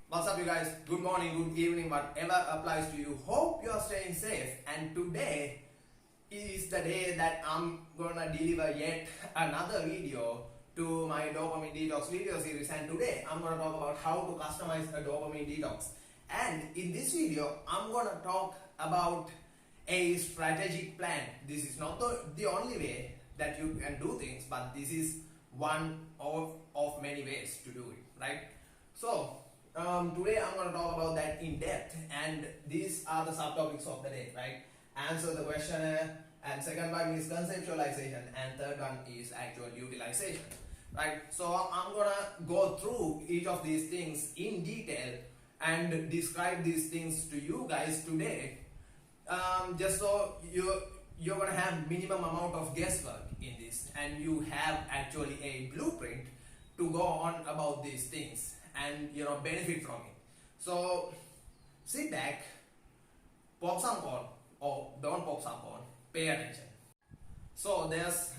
What's up, you guys? Good morning, good evening, whatever applies to you. Hope you are staying safe. And today is the day that I'm gonna deliver yet another video to my dopamine detox video series. And today I'm gonna talk about how to customize a dopamine detox. And in this video, I'm gonna talk about a strategic plan. This is not the only way that you can do things, but this is one of many ways to do it, right? So today I'm going to talk about that in depth, and these are the subtopics of the day, right? Answer the questionnaire, and second one is conceptualization, and third one is actual utilization, right? So I'm going to go through each of these things in detail and describe these things to you guys today, just so you're going to have minimum amount of guesswork in this, and you have actually a blueprint to go on about these things and benefit from it. So sit back, pop some corn, or don't pop some corn, pay attention. So there's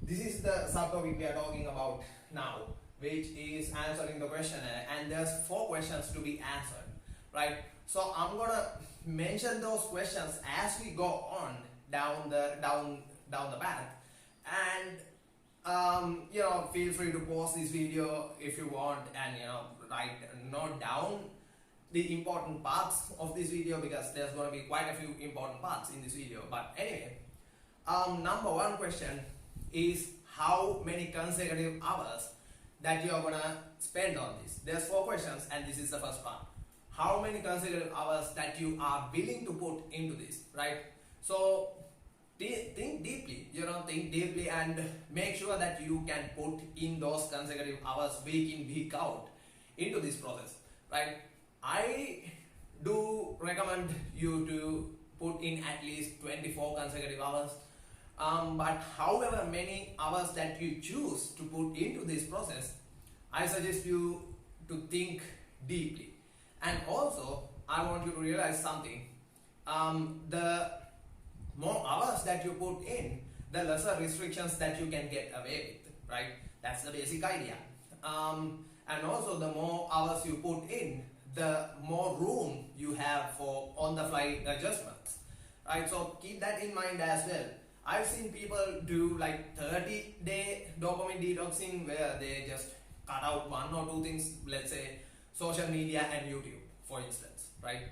this is the subtopic we are talking about now, which is answering the questionnaire, and there's 4 questions to be answered, right? So I'm gonna mention those questions as we go on down the path, and feel free to pause this video if you want, and note down the important parts of this video, because there's going to be quite a few important parts in this video. But anyway, number 1 question is how many consecutive hours that you're gonna spend on this. There's 4 questions, and this is the first part. How many consecutive hours that you are willing to put into this, right? So think deeply, and make sure that you can put in those consecutive hours week in, week out into this process, right? I do recommend you to put in at least 24 consecutive hours, but however many hours that you choose to put into this process, I suggest you to think deeply. And also, I want you to realize something. The more hours that you put in, the lesser restrictions that you can get away with, right? That's the basic idea. And also, the more hours you put in, the more room you have for on-the-fly adjustments, right? So keep that in mind as well. I've seen people do like 30-day dopamine detoxing, where they just cut out 1 or 2 things, let's say social media and YouTube, for instance, right?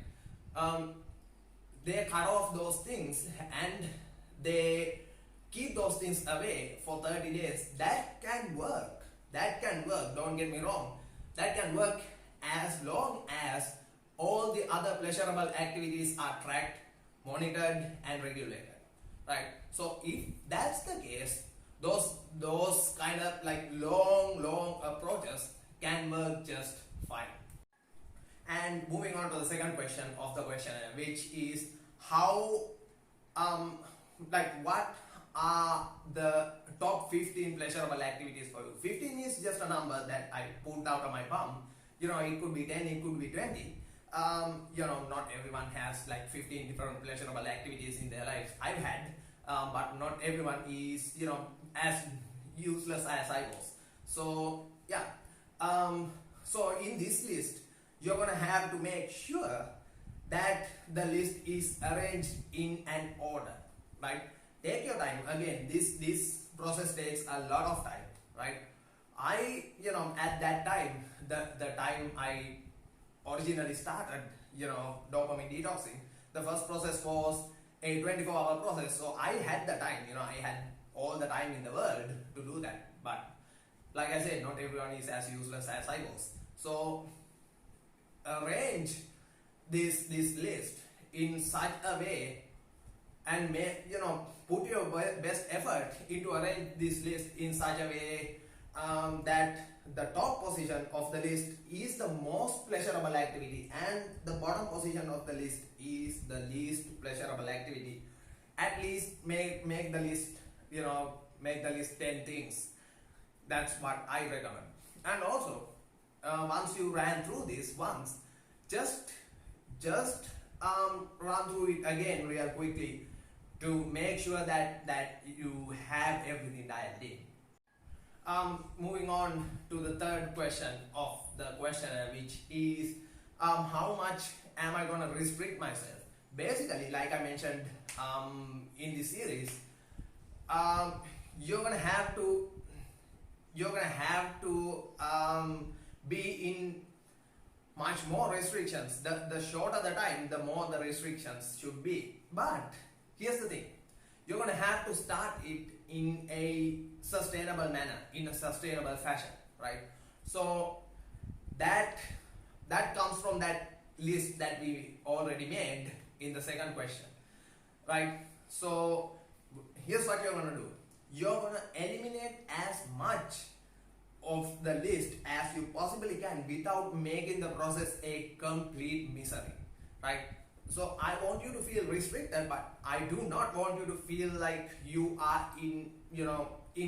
They cut off those things and they keep those things away for 30 days. That can work. Don't get me wrong. That can work as long as all the other pleasurable activities are tracked, monitored, and regulated, right? So if that's the case, those kind of like long approaches can work just fine. And moving on to the second question of the questionnaire, which is how what are the top 15 pleasurable activities for you. 15 is just a number that I pulled out of my bum. It could be 10, it could be 20. Not everyone has like 15 different pleasurable activities in their lives. I've had, but not everyone is as useless as I was. So yeah, so in this list, you're gonna have to make sure that the list is arranged in an order, right? Take your time. Again, this process takes a lot of time, right? At that time, the time I originally started, dopamine detoxing, the first process was a 24-hour process. So I had the time, I had all the time in the world to do that. But like I said, not everyone is as useless as I was. So arrange this list in such a way, and put your best effort into arrange this list in such a way that the top position of the list is the most pleasurable activity, and the bottom position of the list is the least pleasurable activity. At least make the list, make the list 10 things. That's what I recommend. And also, once you ran through this once, just run through it again real quickly to make sure that you have everything dialed in. Moving on to the third question of the questionnaire, which is how much am I going to restrict myself? Basically, like I mentioned in the series, um, you're going to have to be in much more restrictions. The shorter the time, the more the restrictions should be. But here's the thing, you're going to have to start it in a sustainable manner, in a sustainable fashion, right? So that comes from that list that we already made in the second question, right? So here's what you're going to do. You're going to eliminate as much of the list as you possibly can without making the process a complete misery, right? So I want you to feel restricted, but I do not want you to feel like you are in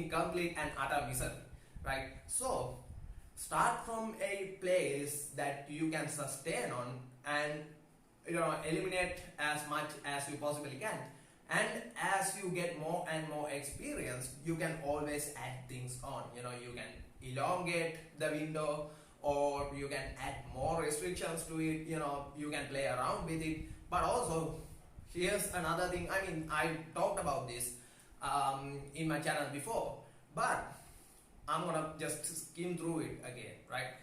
complete and utter misery, right? So start from a place that you can sustain on, and eliminate as much as you possibly can. And as you get more and more experience, you can always add things on. You can elongate the window, or you can add more restrictions to it. You can play around with it. But also, here's another thing. I mean, I talked about this in my channel before, but I'm gonna just skim through it again, right?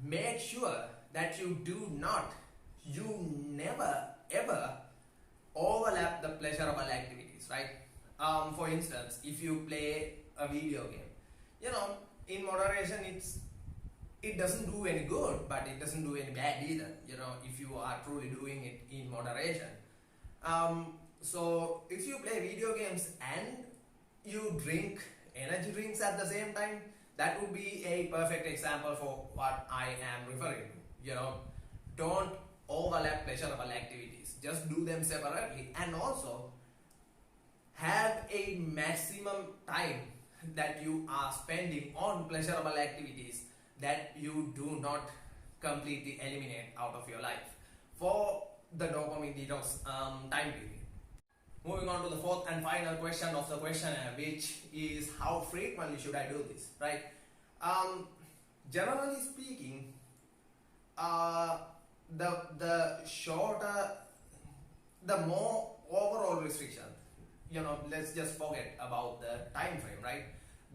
Make sure that you never ever overlap the pleasurable activities, right? For instance, if you play a video game, in moderation, it doesn't do any good, but it doesn't do any bad either, if you are truly doing it in moderation. So if you play video games and you drink energy drinks at the same time, that would be a perfect example for what I am referring to. Don't overlap pleasurable activities, just do them separately, and also have a maximum time that you are spending on pleasurable activities that you do not completely eliminate out of your life for the dopamine detox time period. Moving on to the fourth and final question of the questionnaire, which is how frequently should I do this, right? Generally speaking, the shorter, the more overall restriction, let's just forget about the time frame, right?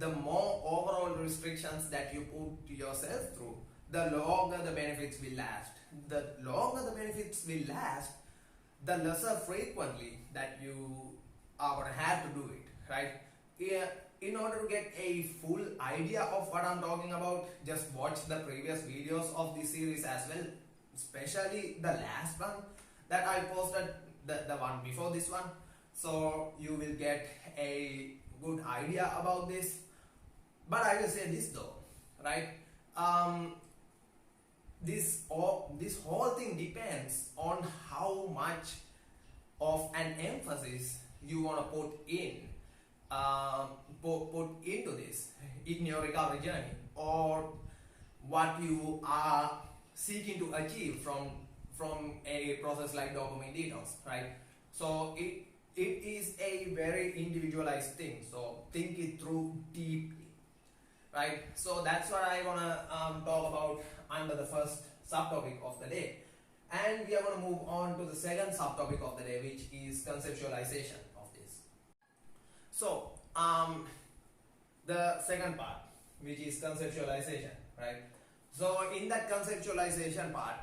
The more overall restrictions that you put yourself through, the longer the benefits will last. The longer the benefits will last, the lesser frequently that you are going to have to do it, right? In order to get a full idea of what I'm talking about, just watch the previous videos of this series as well, especially the last one that I posted, the one before this one. So you will get a good idea about this. But I will say this though, right? This whole thing depends on how much of an emphasis you want to put into this in your recovery journey, or what you are seeking to achieve from a process like dopamine detox, right? So it is a very individualized thing. So think it through deeply, right? So that's what I wanna talk about under the first subtopic of the day, and we are gonna move on to the second subtopic of the day, which is conceptualization of this. So the second part, which is conceptualization, right? So in that conceptualization part,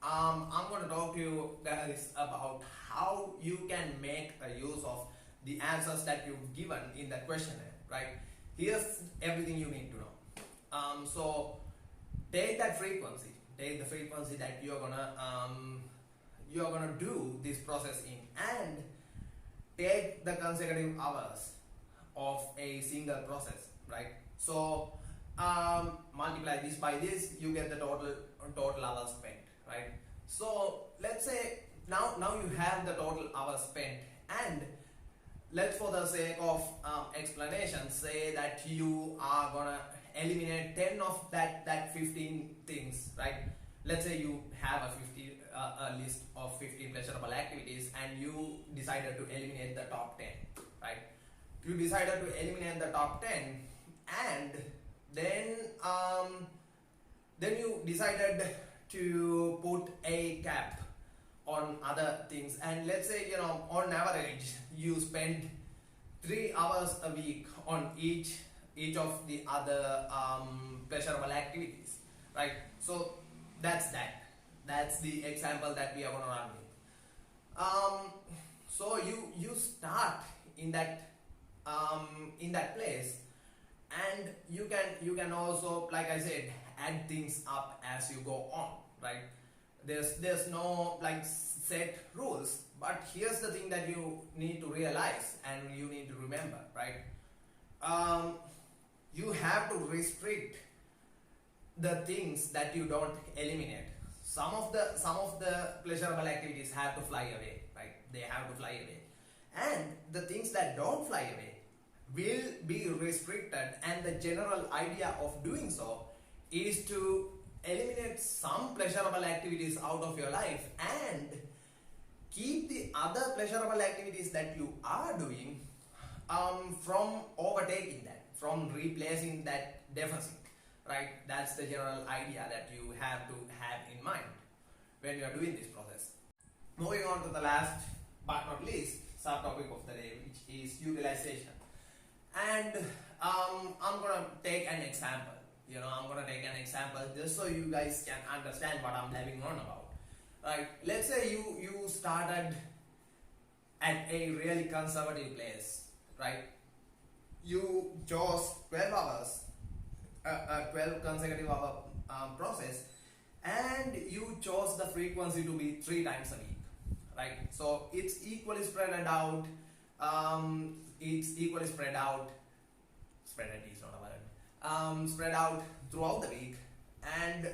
I'm going to talk to you guys about how you can make a use of the answers that you've given in that questionnaire, right? Here's everything you need to know. So take that frequency, take the frequency that you're gonna do this process in, and take the consecutive hours of a single process, right? So multiply this by this, you get the total hours spent, right? So let's say now you have the total hours spent, and let's, for the sake of explanation, say that you are gonna eliminate 10 of that 15 things, right? Let's say you have a list of 15 pleasurable activities, and you decided to eliminate the top 10, right? You decided to eliminate the top 10, and then you decided to put a cap on other things, and let's say, on average you spend 3 hours a week on each of the other pleasurable activities, right? So that's the example that we are going to run with. So you start in that place, and you can also, like I said, add things up as you go on, right? There's no like set rules, but here's the thing that you need to realize and you need to remember, right? You have to restrict the things that you don't eliminate. Some of the pleasurable activities have to fly away, right? They have to fly away, and the things that don't fly away will be restricted, and the general idea of doing so is to eliminate some pleasurable activities out of your life and keep the other pleasurable activities that you are doing from overtaking that, from replacing that deficit, right? That's the general idea that you have to have in mind when you are doing this process. Moving on to the last but not least subtopic of the day, which is utilization. And I'm gonna take an example. I'm gonna take an example just so you guys can understand what I'm having on about. Right? Let's say you started at a really conservative place, right? You chose 12 hours, 12 consecutive hour process, and you chose the frequency to be 3 times a week, right? So it's equally spread out. Spread out is not a word. Spread out throughout the week, and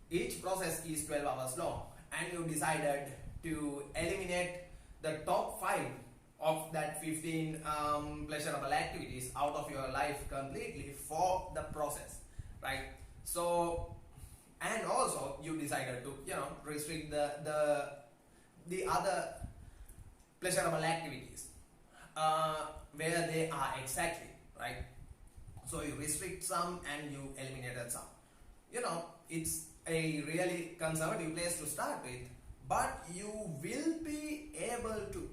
each process is 12 hours long, and you decided to eliminate the top 5 of that 15 pleasurable activities out of your life completely for the process, right? So, and also you decided to restrict the other pleasurable activities where they are exactly, right? So you restrict some and you eliminated some. It's a really conservative place to start with, but you will be able to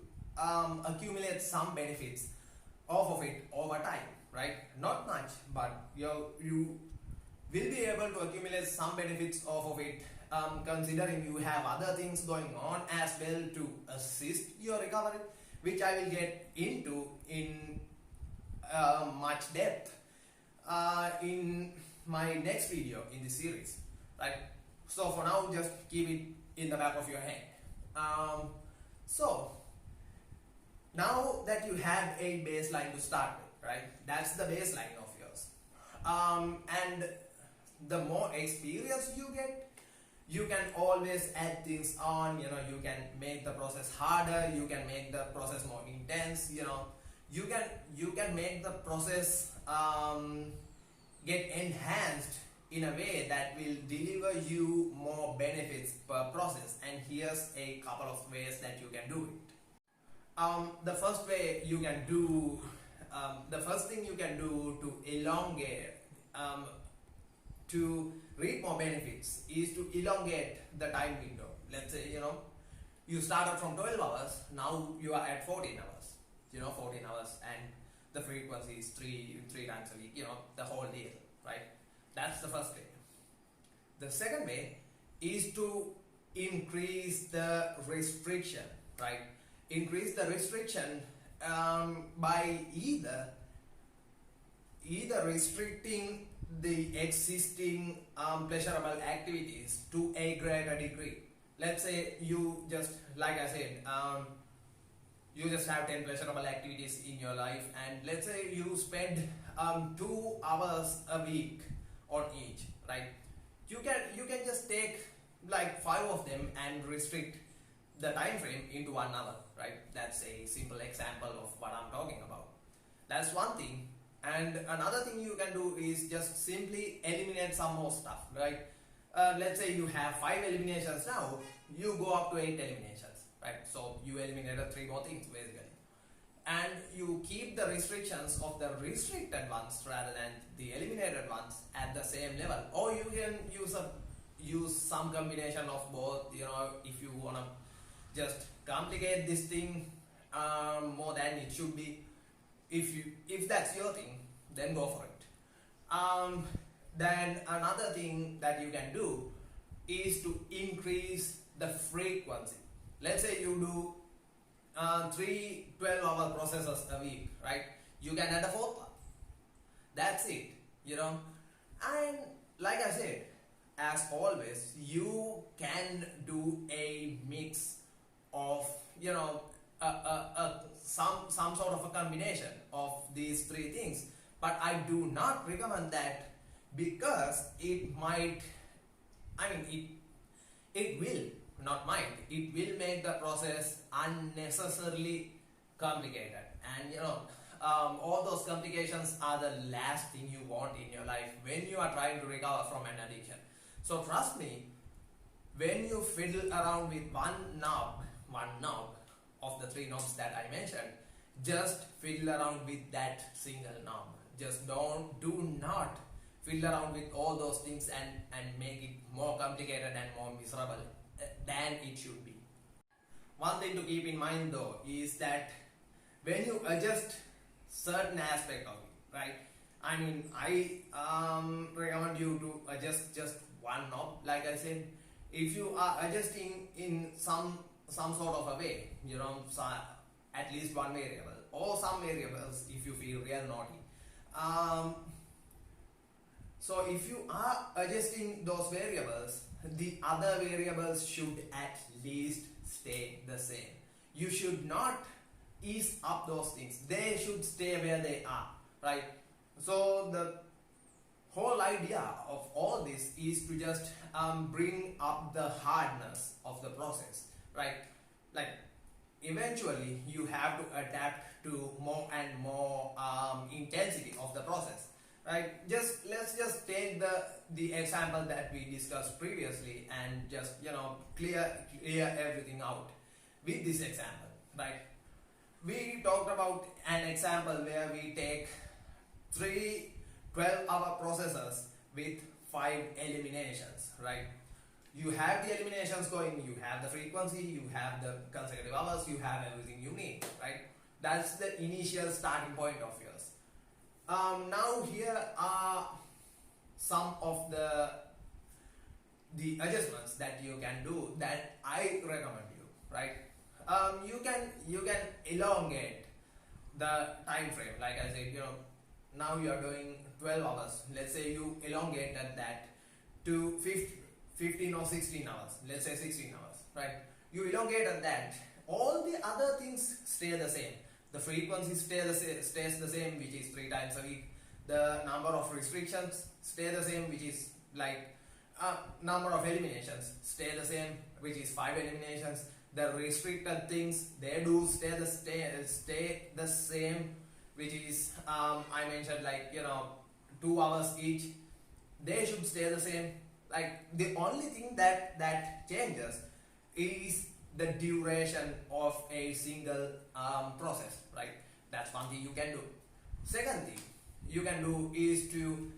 accumulate some benefits off of it over time, right? Not much, but you will be able to accumulate some benefits off of it, considering you have other things going on as well to assist your recovery, which I will get into in much depth in my next video in this series, right? So for now, just keep it in the back of your head. So now that you have a baseline to start with, right? That's the baseline of yours. And the more experience you get, you can always add things on. You can make the process harder, you can make the process more intense. You can make the process get enhanced in a way that will deliver you more benefits per process. And here's a couple of ways that you can do it. The first way you can do, the first thing you can do to elongate, to reap more benefits, is to elongate the time window. Let's say, you started from 12 hours, now you are at 14 hours. 14 hours, and the frequency is three times a week, the whole deal, right? That's the first way. The second way is to increase the restriction, right? Increase the restriction by either restricting the existing pleasurable activities to a greater degree. Let's say you just, like I said, you just have 10 pleasurable activities in your life, and let's say you spend 2 hours a week on each, right? You can just take like 5 of them and restrict the time frame into 1 hour, right? That's a simple example of what I'm talking about. That's one thing. And another thing you can do is just simply eliminate some more stuff, right? Let's say you have 5 eliminations now, you go up to 8 eliminations, right? So you eliminated 3 more things basically. and you keep the restrictions of the restricted ones rather than the eliminated ones at the same level, or you can use some combination of both. If you want to just complicate this thing more than it should be, if that's your thing, then go for it. Then another thing that you can do is to increase the frequency. Let's say you do 3 12-hour processes a week, right? You can add a fourth one. That's it. And like I said, as always, you can do a mix of some sort of a combination of these three things, but I do not recommend that, because it will make the process unnecessarily complicated, and all those complications are the last thing you want in your life when you are trying to recover from an addiction. So trust me, when you fiddle around with one knob of the three knobs that I mentioned, just fiddle around with that single knob. Just do not fiddle around with all those things and make it more complicated and more miserable than it should be. One thing to keep in mind though is that when you adjust certain aspect of it, right? I recommend you to adjust just one knob. Like I said, if you are adjusting in some sort of a way, at least one variable or some variables if you feel real naughty. So if you are adjusting those variables, the other variables should at least stay the same. You should not ease up those things. They should stay where they are, right? So the whole idea of all this is to just bring up the hardness of the process, right? Like eventually you have to adapt to more and more intensity of the process, right? Let's just take the example that we discussed previously and just clear everything out with this example, right? We talked about an example where we take 3 12-hour processes with 5 eliminations, right? You have the eliminations going, you have the frequency, you have the consecutive hours, you have everything you need, right? That's the initial starting point of yours. Now here are some of the adjustments that you can do that I recommend you, right? You can elongate the time frame. Like I said, now you are doing 12 hours. Let's say you elongated that to 15 or 16 hours. Let's say 16 hours, right? You elongated that. All the other things stay the same. The frequency stays the same, which is 3 times a week. The number of restrictions stay the same, which is like number of eliminations stay the same, which is 5 eliminations. The restricted things, they do stay the same, which is I mentioned, like 2 hours each. They should stay the same. Like the only thing that changes is the duration of a single process, right? That's one thing you can do. Second thing you can do is to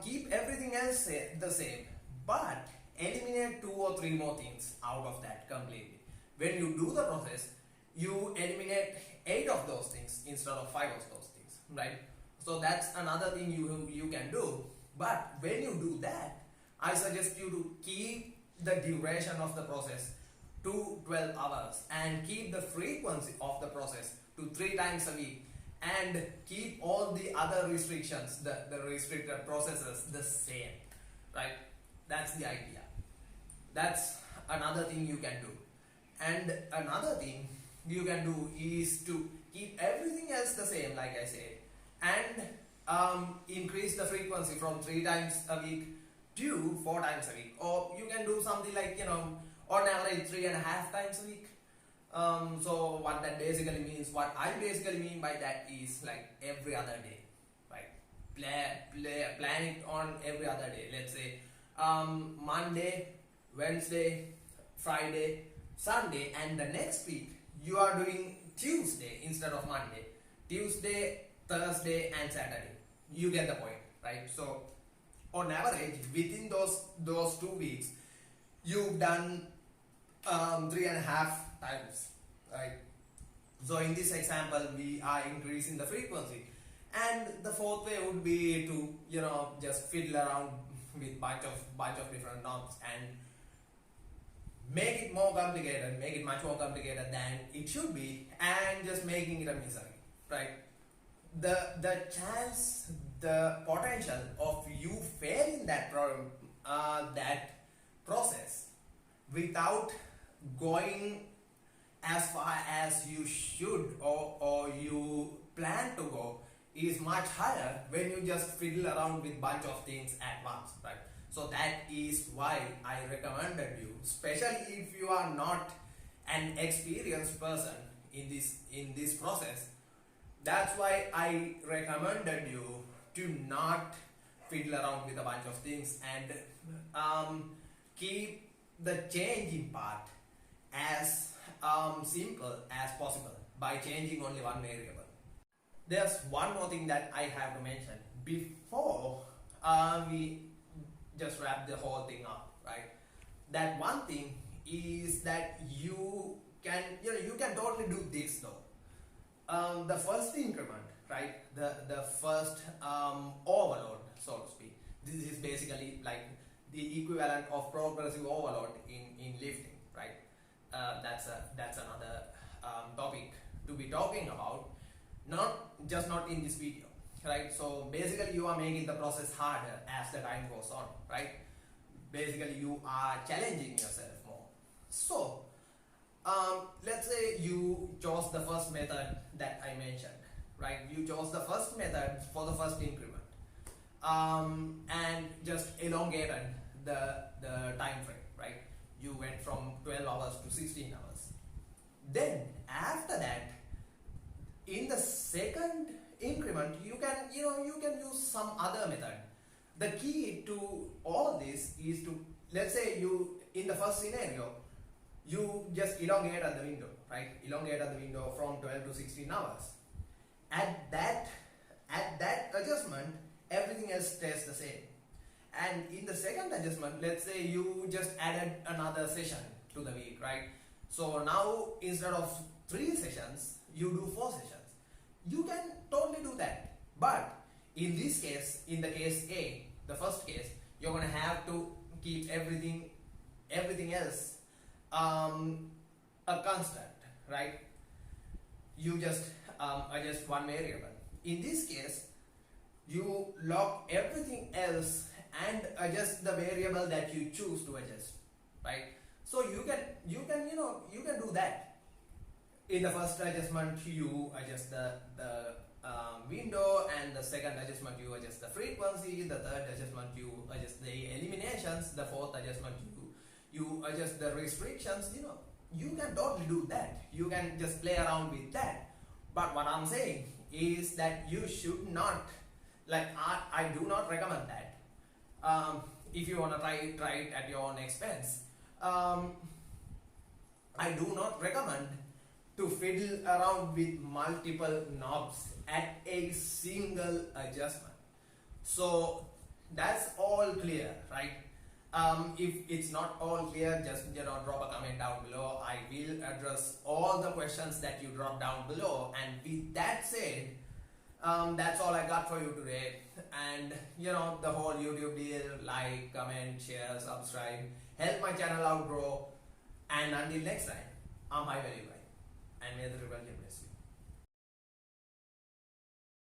keep everything else the same, but eliminate 2 or 3 more things out of that completely. When you do the process, you eliminate 8 of those things instead of 5 of those things, right? So that's another thing you can do. But when you do that, I suggest you to keep the duration of the process to 12 hours and keep the frequency of the process to 3 times a week, and keep all the other restrictions, the restricted processes, the same, right? That's the idea. That's another thing you can do. And another thing you can do is to keep everything else the same, like I said, and increase the frequency from 3 times a week to 4 times a week. Or you can do something like, on average 3.5 times a week. So what that basically means, what I basically mean by that is like every other day, right? Plan it on every other day. Let's say Monday, Wednesday, Friday, Sunday, and the next week you are doing Tuesday instead of Monday. Tuesday, Thursday, and Saturday. You get the point, right? So on average, within those 2 weeks, you've done 3.5 times, right? So in this example, we are increasing the frequency, and the fourth way would be to just fiddle around with bunch of different knobs and make it more complicated, make it much more complicated than it should be, and just making it a misery, right? The chance, the potential of you failing that problem, that process, without going as far as you should or you plan to go, is much higher when you just fiddle around with bunch of things at once, right? So that is why I recommended you, especially if you are not an experienced person in this process. That's why I recommended you to not fiddle around with a bunch of things and keep the changing part as simple as possible by changing only one variable. There's one more thing that I have to mention before we just wrap the whole thing up, right? That one thing is that you can totally do this though. The first increment, right? The first overload, so to speak. This is basically like the equivalent of progressive overload in lifting, right? That's another topic to be talking about. Not in this video, right? So basically you are making the process harder as the time goes on, right? Basically you are challenging yourself more. So let's say you chose the first method that I mentioned, right? You chose the first method for the first increment, and just elongated the time frame, right? You went from 12 hours to 16 hours. Then after that, in the second increment, you can use some other method. The key to all this is to, let's say you, in the first scenario, you just elongated the window, right? Elongated the window from 12 to 16 hours. At that adjustment, everything else stays the same. And in the second adjustment, let's say you just added another session to the week, right? So now instead of 3 sessions, you do 4 sessions. You can totally do that. But in this case, in the case A, the first case, you're going to have to keep everything else a constant, right? You just adjust one variable. In this case, you lock everything else and adjust the variable that you choose to adjust, right? So you can do that. In the first adjustment, you adjust the window, and the second adjustment you adjust the frequency. The third adjustment you adjust the eliminations. The fourth adjustment you adjust the restrictions. You can totally do that. You can just play around with that. But what I'm saying is that you should not, like I do not recommend that. If you want to try it at your own expense, I do not recommend to fiddle around with multiple knobs at a single adjustment. So that's all clear, right? If it's not all clear, just drop a comment down below. I will address all the questions that you drop down below. And with that said, that's all I got for you today. And the whole YouTube deal: like, comment, share, subscribe, help my channel out grow. And until next time, I'm High Value Guy, and may the rebellion bless you.